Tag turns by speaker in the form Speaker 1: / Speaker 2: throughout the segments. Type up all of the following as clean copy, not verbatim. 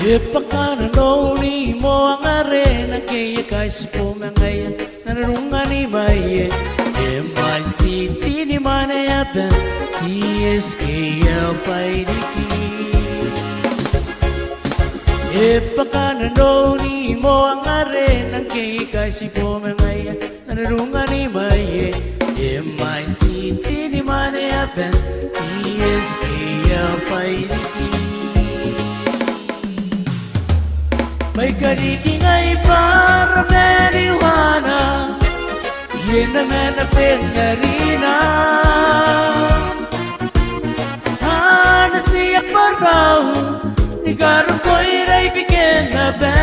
Speaker 1: Epakana noni mo ang arena kaya kasi po mangaya narungan ni Maye MICT ni Manayaban TSKL paidiki Epakana noni mo ang arena kaya kasi po mangaya narungan ni Maye MICT ni Manayaban TSKL paidiki May kaniging ay para marijuana Yan naman na penarina Nasiyak pa raw Ni karong ko'y ray bigyan na ba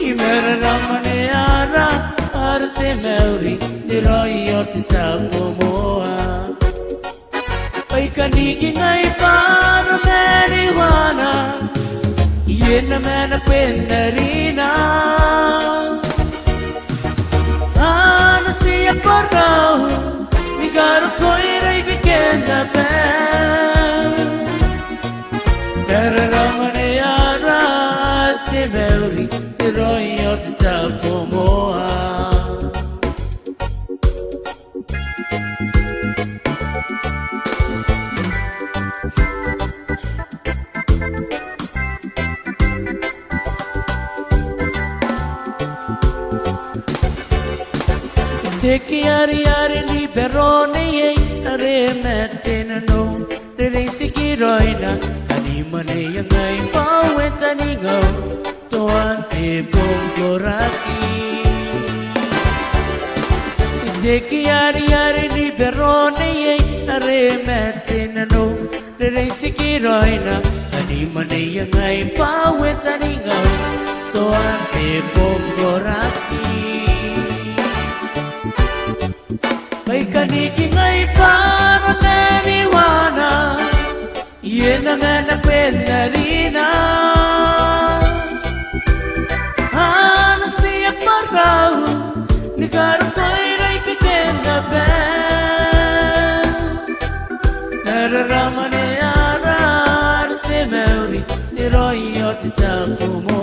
Speaker 1: Imera naman ni Ara Arte Mauri Ni Roy o titapo mo May kaniging ay para marijuana Yan naman na penarina Nasiyak pa raw Ni karong ko'y ray bigyan na ba Nararaman ni Ara at ni Mauri Ni Roy o titapo mo Deki ari ni berone ye are mette no re sikiroi na kani mane yang ai paweta ni go to ante bongoraki Deki ari ni berone ye are mette no re sikiroi na kani mane yang ai paweta ni go to ante bongoraki May kaniging ay para marijuana Yan naman na penarina Nasiyak pa raw Ni karong ko'y ray bigyan na ba Nararaman ni Ara Arte Mauri Ni Roy o titapo mo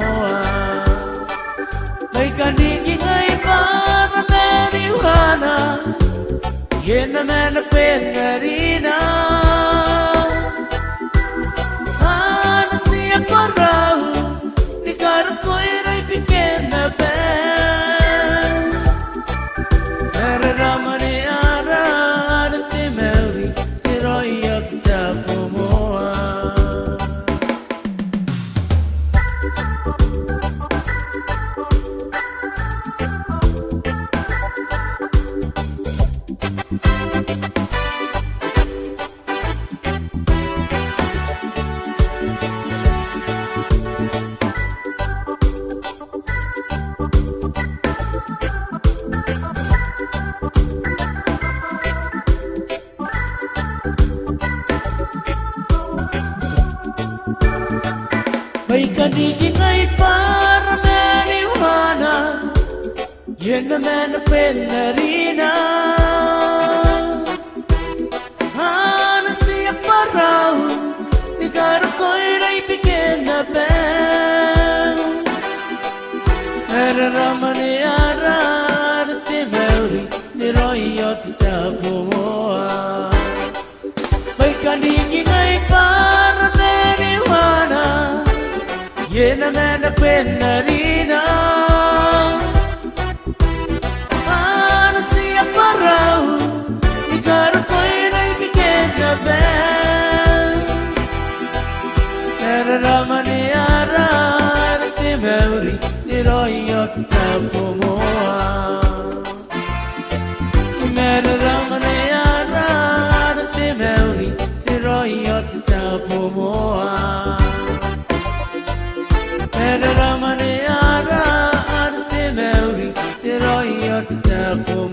Speaker 1: May kaniging ay para marijuana Yan naman na penarina Nasiyak pa raw Ni karong ko'y ray bigyan na ba Nararaman ni Ara Arte Mauri Ni Roy o titapo mo May kaniging ay para marijuana Yan naman na penarina Nasiyak pa raw Ni karong ko'y ray bigyan na ba Nararaman ni Ara Arte Mauri Ni Roy o titapo mo May kaniging ay para marijuana Yan naman na penarina Nasiyak pa raw Ni karong ko'y ray bigyan na ba Nararaman ni Ara Arte Mauri Ni Roy o titapo mo Nararaman ni Ara Arte Mauri Ni Roy o titapo mo Nararaman ni Ara Arte Mauri Ni Roy o titapo mo